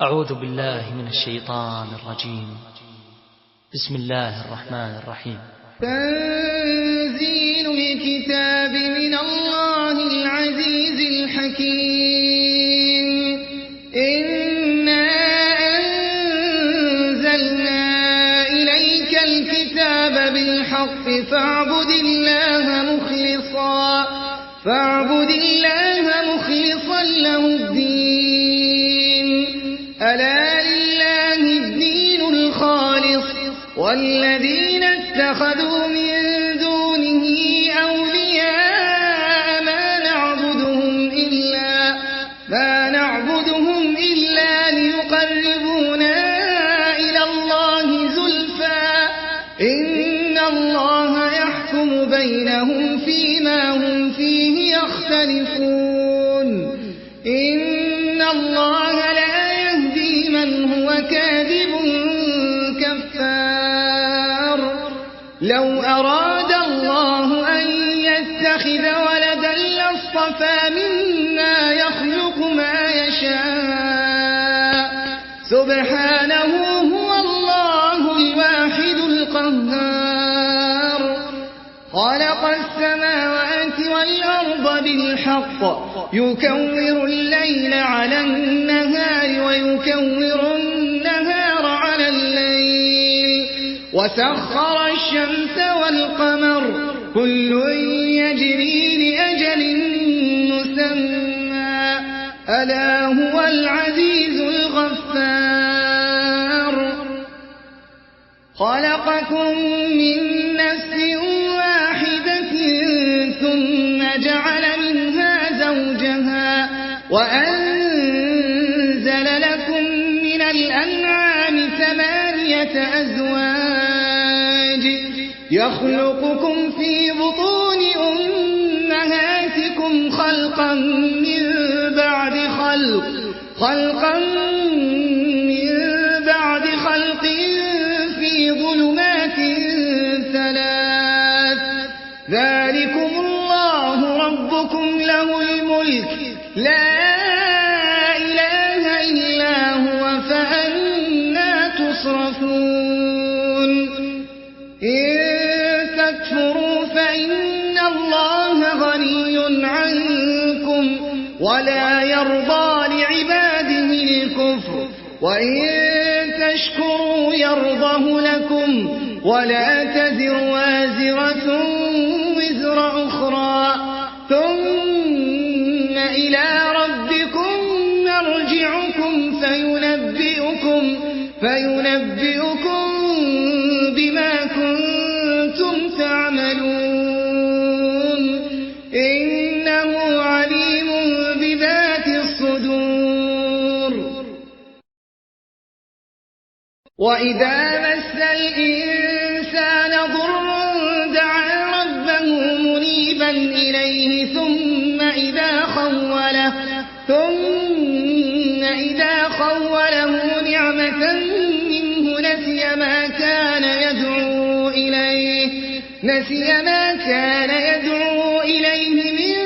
أعوذ بالله من الشيطان الرجيم. بسم الله الرحمن الرحيم. تنزيل الكتاب من الله العزيز الحكيم. إنا أنزلنا إليك الكتاب بالحق فاعبد الله مخلصا له الدين. ألا لله الدين الخالص والذين اتخذوا من دونه أولياء ما نعبدهم إلا ليقربونا إلى الله زلفى إن الله يحكم بينهم فيما هم فيه يختلفون. إن الله لا يهدي من هو كاذب كفار. لو أراد الله أن يتخذ ولدا لاصطفى مما يخلق ما يشاء سبحانه هو الله الواحد القهار. خلق السماوات والأرض بالحق يكور الليل على النهار ويكور النهار على الليل وسخر الشمس والقمر كل يجري لأجل مسمى ألا هو العزيز الغفار. خلقكم من نفس واحدة ثم جعل منها زوجها وأنزل لكم من الأنعام 8 أزواج يخلقكم في بطون أمهاتكم خلقا من بعد خلق في ظلمات 3. ذلكم الله ربكم له الملك لا إله إلا هو فأنى تصرفون. إن تكفروا فإن الله غني عنكم ولا يرضى لعباده الكفر وإن تشكروا يرضه لكم ولا تزر وازرة وزر أخرى ثم إلى ربكم مرجعكم فينبئكم بما كنتم تعملون. إنه عليم بذات الصدور. وإذا مس الإنسان ضر دعا ربه منيبا إليه ثم إذا خوله نعمة منه نسي ما كان يدعو إليه من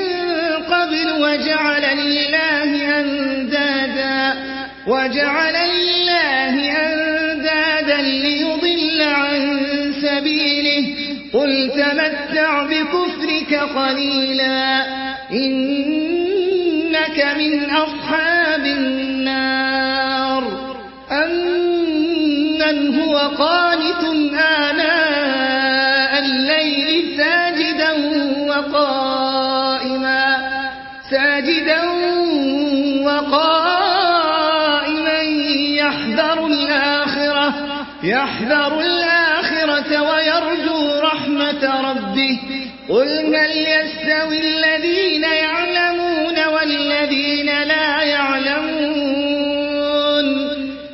قبل وجعل لله أندادا ليضل عن سبيله. قل تمتع بكفرك قليلا إنك من أصحاب النار. أمن هو قانت آناء الليل ساجدا وقائما يحذر الآخرة ويرجو رحمة ربه. قل هل يستوي الذين يعلمون والذين لا يعلمون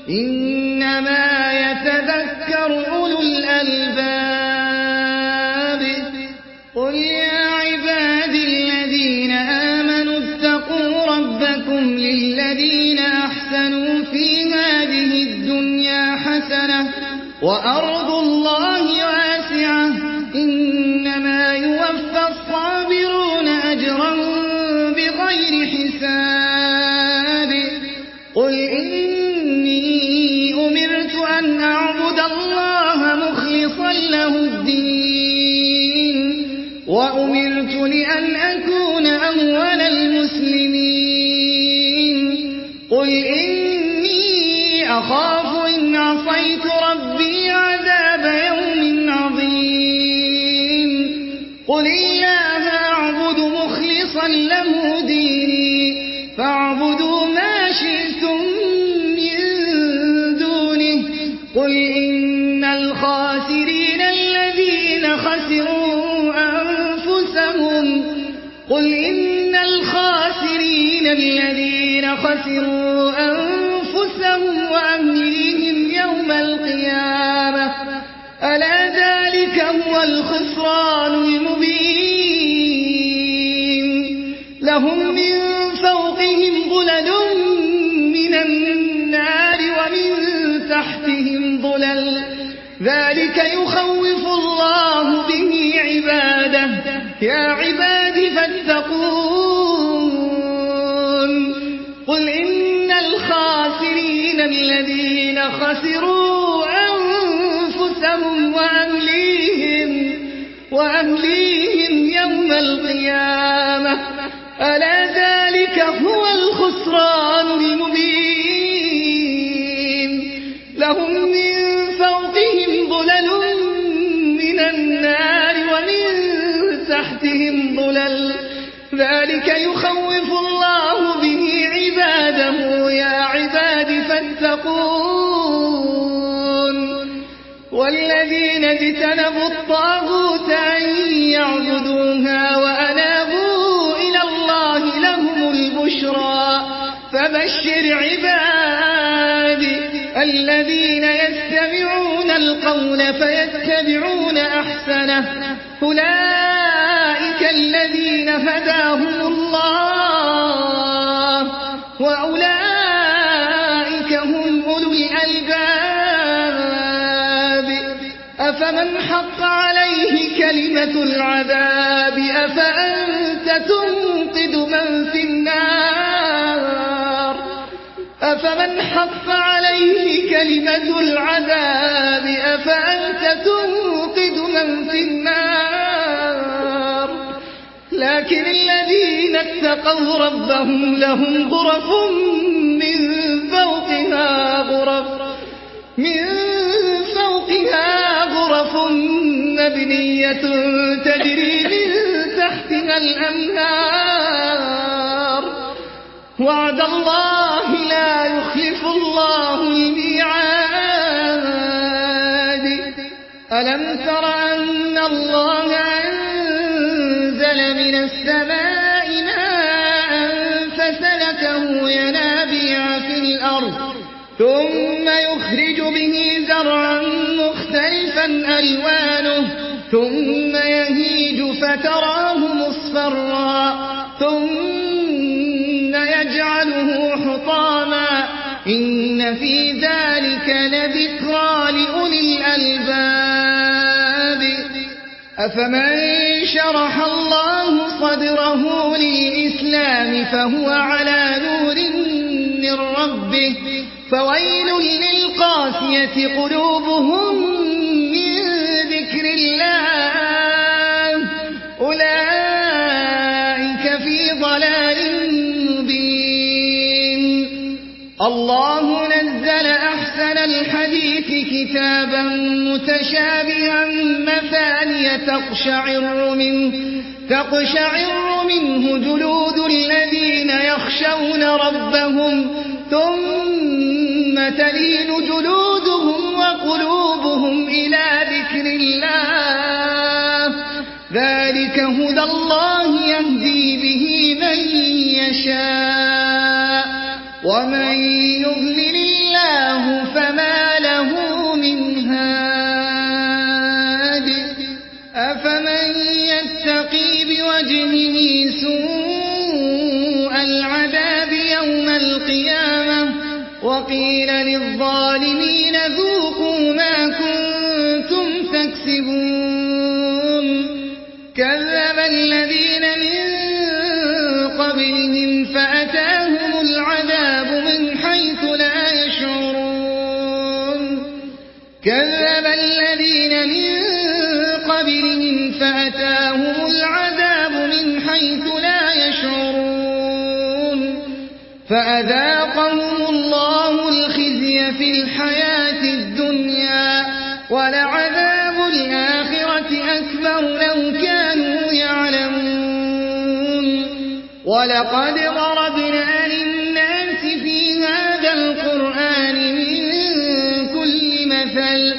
إنما يتذكر أولو الألباب. قل يا عبادي الذين آمنوا اتقوا ربكم للذين أحسنوا في هذه الدنيا حسنة وأرض الله واسعة إنما يوفى الصابرون أجرهم بغير حساب. قل إن قل إني أخاف إن عصيت ربي عذاب يوم عظيم قل الله أعبد مخلصا له ديني فاعبدوا ما شئتم من دونه قل إن الخاسرين الذين خسروا أنفسهم وأهليهم يوم القيامة ألا ذلك هو الخسران المبين لهم من فوقهم ظلل من النار ومن تحتهم ظلل ذلك يخوف الله به عباده يا عباد فاتقون قل إن الخاسرين الذين خسروا أنفسهم وأهليهم يوم القيامة ألا ذلك هو الخسران المبين لهم من فوقهم ظلل من النار ومن تحتهم ظلل ذلك يخوف الله به عباده يا عباد فاتقون والذين اجتنبوا الطاغوت أن يعبدوها وأنابوا إلى الله لهم البشرى فبشر عبادي الذين يستمعون القول فيتبعون أحسنه أولئك الذين هداهم الله وأولئك هم أولو الألباب أفمن حق عليه كلمة العذاب أفأنت تنقذ من في النار أفمن حق عليه كلمة العذاب أفأنت تنقذ من في النار لكن الذين اتقوا ربهم لهم غرف من فوقها غرف مبنية تجري من تحتها الأنهار وعد الله لا يخلف الله الميعاد ألم تر أن الله أنزل من السماء ماء فسلكه ينابيع في الأرض ثم يخرج به زرعا مختلفا ألوانه ثم يهيج فتراه مصفرا ثم يجعله حطاما إن في ذلك لذكرى لأولي الألباب أفمن شرح الله صدره للإسلام فهو على نور من ربه فويل للقاسية قلوبهم من ذكر الله أولئك في ضلال مبين الله نزل أحسن الحديث كتابا متشابها مثانية تقشعر منه جلود الذين يخشون ربهم ثم تلين جلودهم وقلوبهم إلى ذكر الله ذلك هدى الله يهدي به من يشاء ومن يضلل الله فما له من هاد أفمن يتقي بوجهه سوء العذاب يوم القيامة وقيل للظالمين ذوقوا ما كنتم تكسبون كذب الذين من قبلهم فأتاهم العذاب من حيث لا يشعرون كذب الذين من قبلهم فأتاهم العذاب من حيث لا يشعرون فأذاقهم الله الخزي في الحياة الدنيا ولعذاب الآخرة أكبر لو كانوا يعلمون ولقد ضربنا للناس في هذا القرآن من كل مثل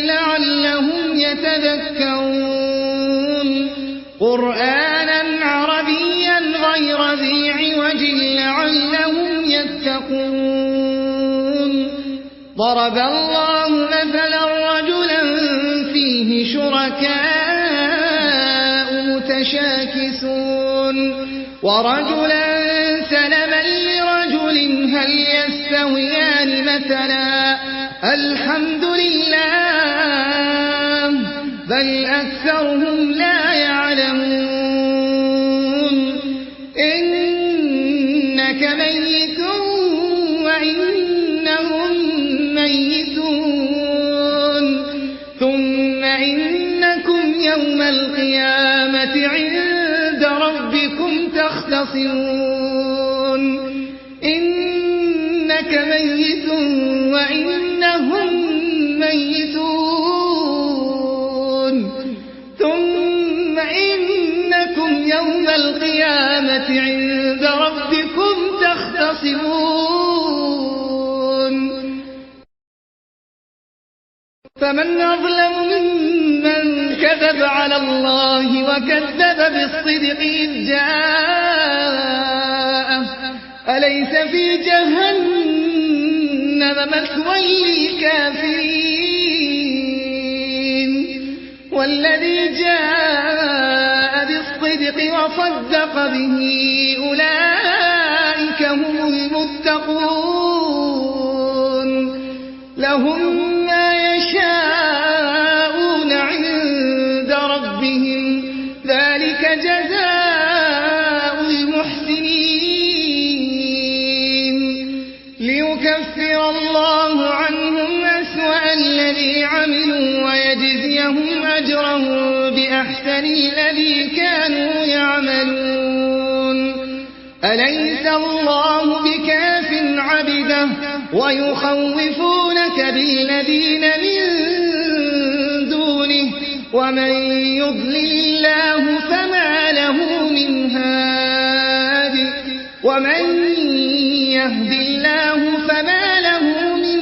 لعلهم يتذكرون قرآنا عربيا غير ذي عوج لعلهم يتقون ضرب الله مثلا رجلا فيه شركاء متشاكسون ورجلا سلما لرجل هل يستويان مثلا الحمد لله بل أكثرهم لا يعلمون إنك ميت وإنهم ميتون ثم إنكم يوم القيامة عند ربكم تختصمون إنك ميت وإنهم ميتون ثم إنكم يوم القيامة عند ربكم تختصمون فمن أظلم ممن كذب على الله وكذب بالصدق إذ جاءه أليس في جهنم مثوى للكافرين والذي جاء بالصدق وصدق به أولئك هم المتقون لهم ما يشاءون عند ربهم ذلك جزاء المحسنين ليكفر الله عنهم أسوأ الذي عملوا ويجزيهم أجرهم بأحسن الذي كانوا يعملون أليس الله بكاف عبده ويخوفونك بالذين من دونه ومن يضلل الله فما له من هاد ومن يهد الله فما له من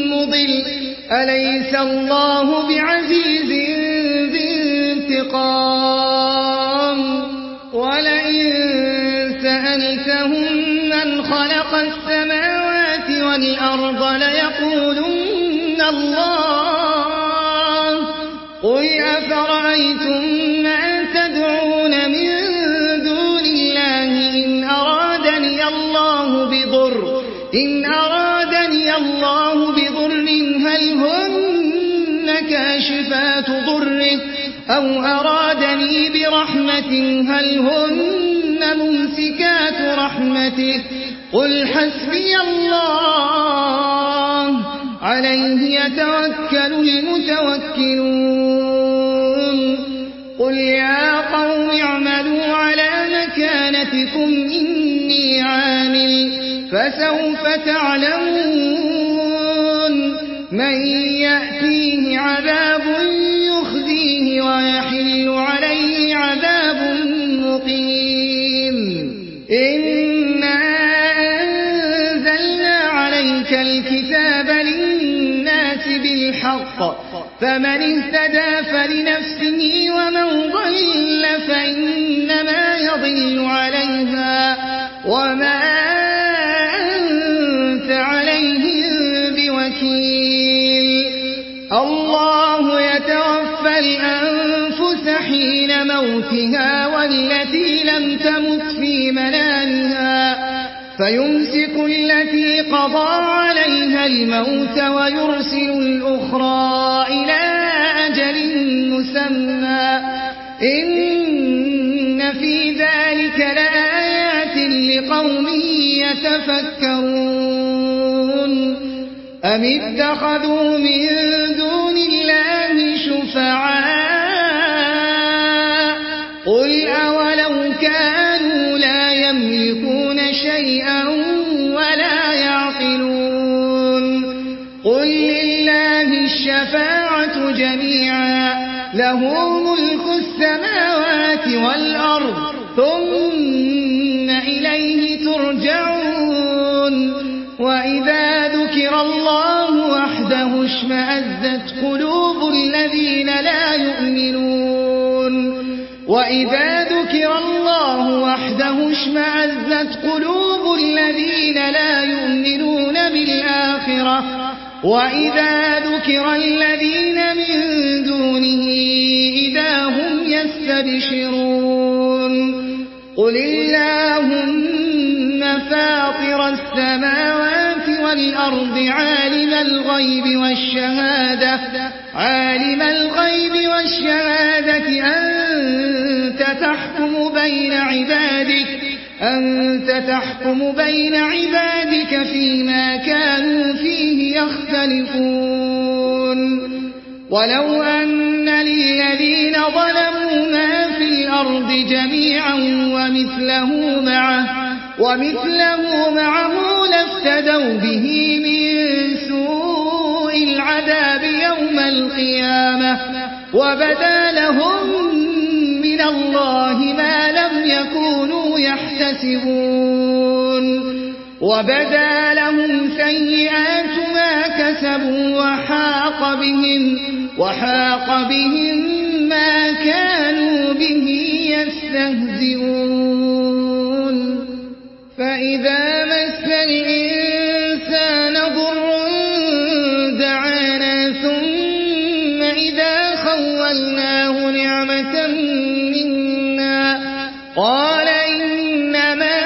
مضل أليس الله بعزيز ذي انتقام ولئن سألتهم من خلق السماوات والأرض ليقولن الله قل أفرأيتم ما تدعون من دون الله إن أرادني الله بضر هل هن كاشفات ضره أو أرادني برحمة هل هن ممسكات رحمته قل حسبي الله عليه يتوكل المتوكلون قل يا قوم اعملوا على مكانتكم إني عامل فسوف تعلمون من يأتيه عذاب يخزيه ويحل عليه عذاب مقيم إنا أنزلنا عليك الكتاب للناس بالحق فمن اهتدى فلنفسه ومن ضل فإنما يضل عليها وما أنت عليهم بوكيل الله يتوفى الأنفس حين موتها والتي لم تمت في منامها فيمسك التي قضى عليها الموت ويرسل الأخرى إلى أجل مسمى إن في ذلك لآيات لقوم يتفكرون أم اتخذوا من دون الله شفعاء قل أولو كانوا شيئا ولا يعقلون قل لله الشفاعة جميعا له ملك السماوات والأرض ثم إليه ترجعون وإذا ذكر الله وحده اشمأزت قلوب الذين لا يؤمنون وإذا ذكر الله وحده اشمأزت قلوب الذين لا يؤمنون بالآخرة وإذا ذكر الذين من دونه إذا هم يستبشرون قل اللهم فاطر السماوات والأرض عالم الغيب والشهادة أنت تحكم بين عبادك فيما كانوا فيه يختلفون ولو أن للذين ظلموا ما في الأرض جميعا ومثله معه لافتدوا به من سوء العذاب يوم القيامة وبدا لهم من الله ما لم يكونوا يحتسبون وبدا لهم سيئات ما كسبوا وحاق بهم ما كانوا به يستهزئون فإذا مس الإنسان ضر دعانا ثم إذا خولناه نعمة منا قال إنما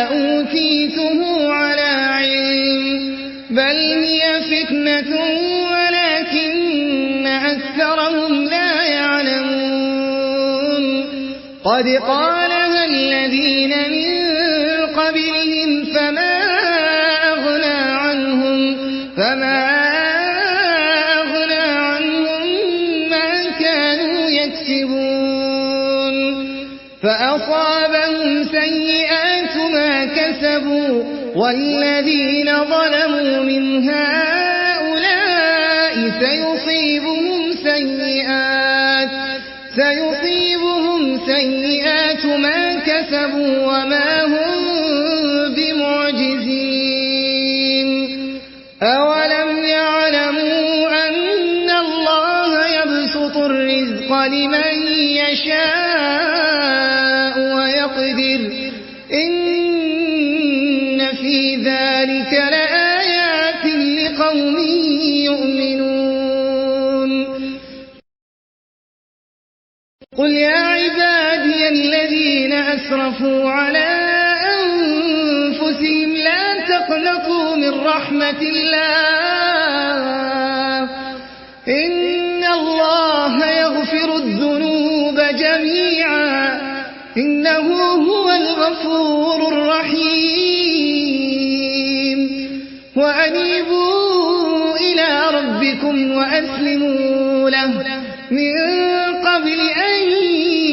أوتيته على علم بل هي فتنة ولكن أكثرهم لا يعلمون قد قالها الذين من قبلهم فما أغنى عنهم ما كانوا يكسبون فأصابهم سيئات ما كسبوا والذين ظلموا من هؤلاء سيصيبهم سيئات ما كسبوا وما هم بمعجزين أولم يعلموا أن الله يبسط الرزق لمن يشاء ويقدر إن في ذلك لآيات لقوم يؤمنون قل يا عبادي الذين أسرفوا على أنفسهم لا تقنطوا من رحمة الله إن الله يغفر الذنوب جميعا إنه هو الغفور الرحيم وأنيبوا إلى ربكم وأسلموا له من قبل أن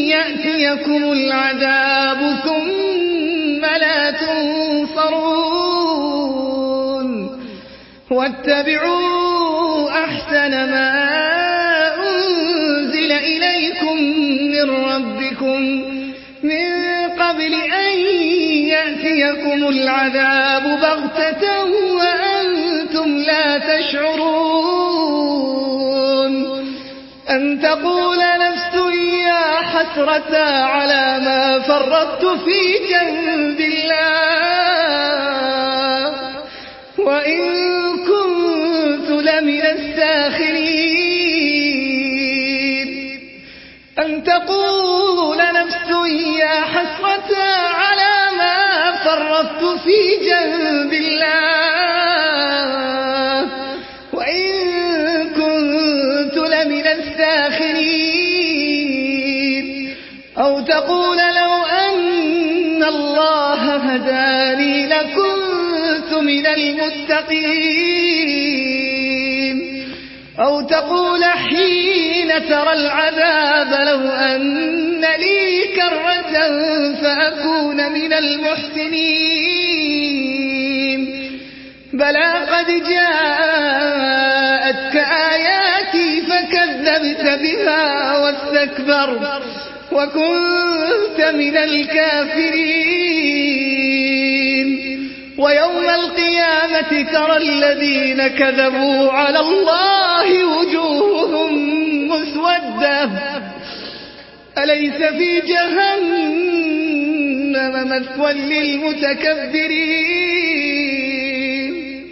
يأتيكم العذاب ثم لا تنصرون واتبعوا أحسن ما أنزل إليكم من ربكم من قبل أن يأتيكم العذاب بغتة وأنتم لا تشعرون أن تقول نفس يا حسرة على ما فرطت في جنب الله وإن كنت لمن الساخرين أن تقول نفس يا حسرة على ما فرطت في جنب الله وإن كنت لمن الساخرين أو تقول لو أن الله هداني لكنت من المتقين أو تقول حين ترى العذاب لو أن لي كرة فأكون من المحسنين بلى قد جاءتك آياتي فكذبت بها واستكبرت وكنت من الكافرين ويوم القيامة ترى الذين كذبوا على الله وجوههم مسودة أليس في جهنم مثوى للمتكبرين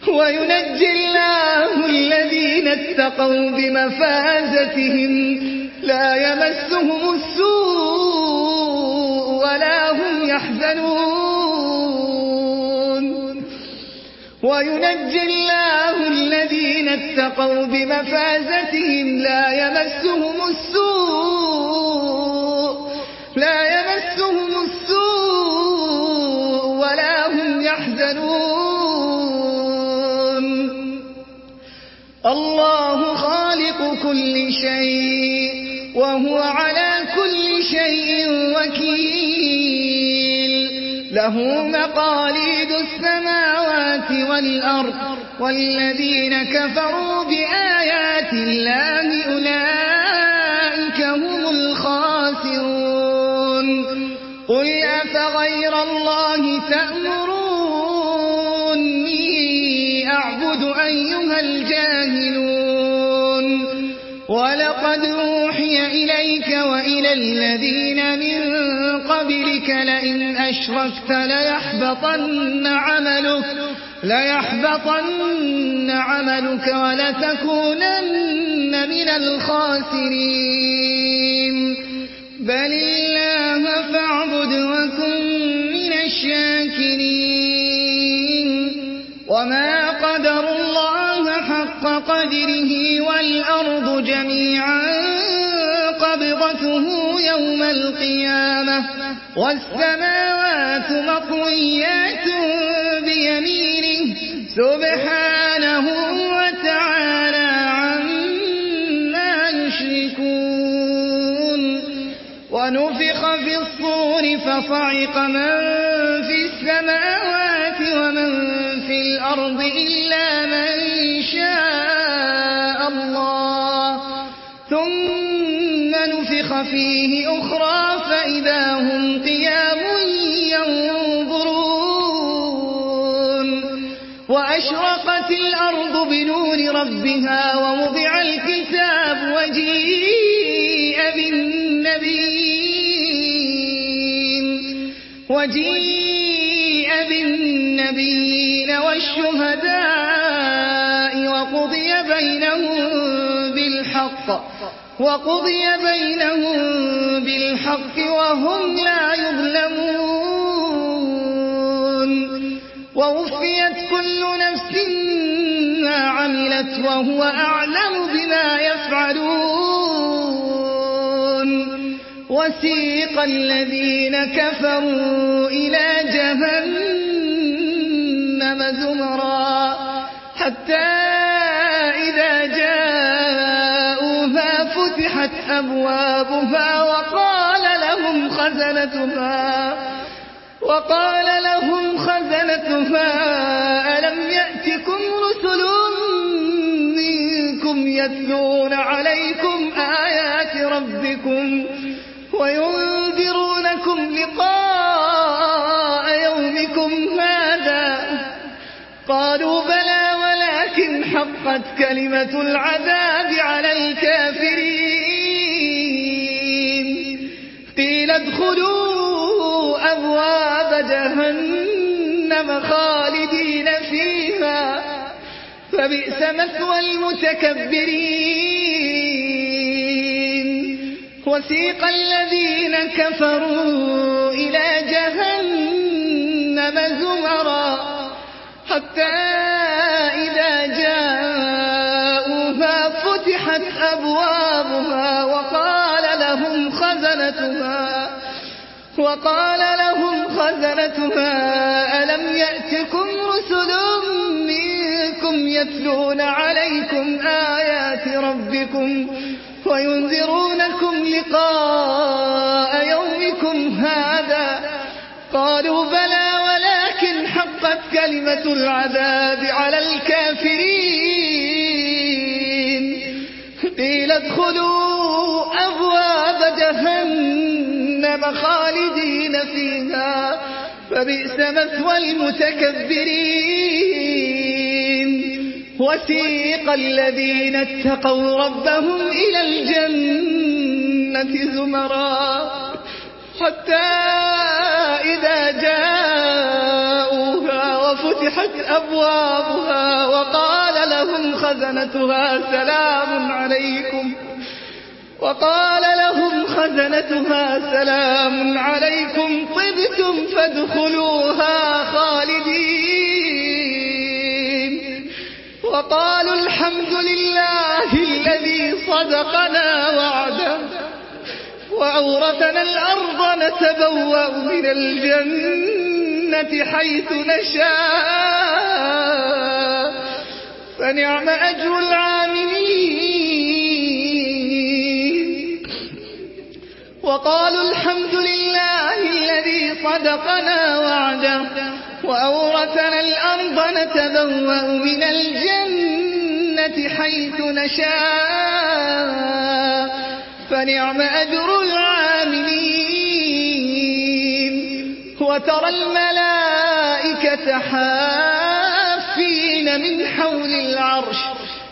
وينجي الله الذين اتقوا بمفازتهم لا يمسهم السوء ولا هم يحزنون وينجي الله الذين اتقوا بمفازتهم لا يمسهم السوء ولا هم يحزنون الله خالق كل شيء وهو على كل شيء وكيل له مقاليد السماوات والأرض والذين كفروا بآيات الله أولئك هم الخاسرون قل أفغير الله تأمروني أعبد أيها الجاهلون ولقد أوحي إليك وإلى الذين من قبلك لئن أشركت ليحبطن عملك ولتكونن من الخاسرين بل الله فاعبد وكن من الشاكرين وما قدروا الله حق قدره والأرض جميعا قبضته يوم القيامة والسماوات مطويات بيمينه سبحانه وتعالى عما يشركون ونفخ في الصور فصعق من في السماوات ومن في الأرض إلا من شاء الله ثم نفخ فيه أخرى فإذا هم قيام ينظرون وأشرقت الأرض بنور ربها ووضع الكتاب وجيء بالنبيين والشهداء وقضي بينهم بالحق وهم لا يظلمون ووفيت كل نفس ما عملت وهو أعلم بما يفعلون وسيق الذين كفروا إلى جهنم زمرا حتى إذا جاءوها فتحت أبوابها وقال لهم خزنتها ألم يأتكم رسل منكم يتلون عليكم آيات ربكم وينذرونكم لقاء يومكم هذا قالوا بلى ولكن حقت كلمة العذاب على الكافرين قيل ادخلوا أبواب جهنم خالدين فيها فبئس مثوى المتكبرين وسيق الذين كفروا إلى جهنم زمرا حتى إذا جاءوها فتحت أبوابها وقال لهم خزنتها ألم يأتكم رسل منكم يتلون عليكم آيات ربكم وينذرونكم لقاء يومكم هذا قالوا بلى ولكن حقت كلمة العذاب على الكافرين قيل ادخلوا أبواب جهنم خالدين فيها فبئس مثوى المتكبرين وسيق الذين اتقوا ربهم إلى الجنة زمرا حتى إذا جاءوها وفتحت أبوابها وقال لهم خزنتها سلام عليكم طبتم فادخلوها خالدين وقالوا الحمد لله الذي صدقنا وعده وأورثنا الأرض نتبوأ من الجنة حيث نشاء فنعم أجر العاملين وقالوا الحمد لله الذي صدقنا وعده وأورثنا الأرض نتبوأ من الجنة حيث نشاء فنعم أجر العاملين وترى الملائكة حافين من حول العرش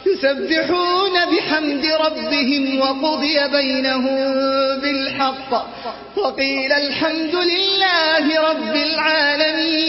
يسبحون بحمد ربهم وقضي بينهم بالحق وقيل الحمد لله رب العالمين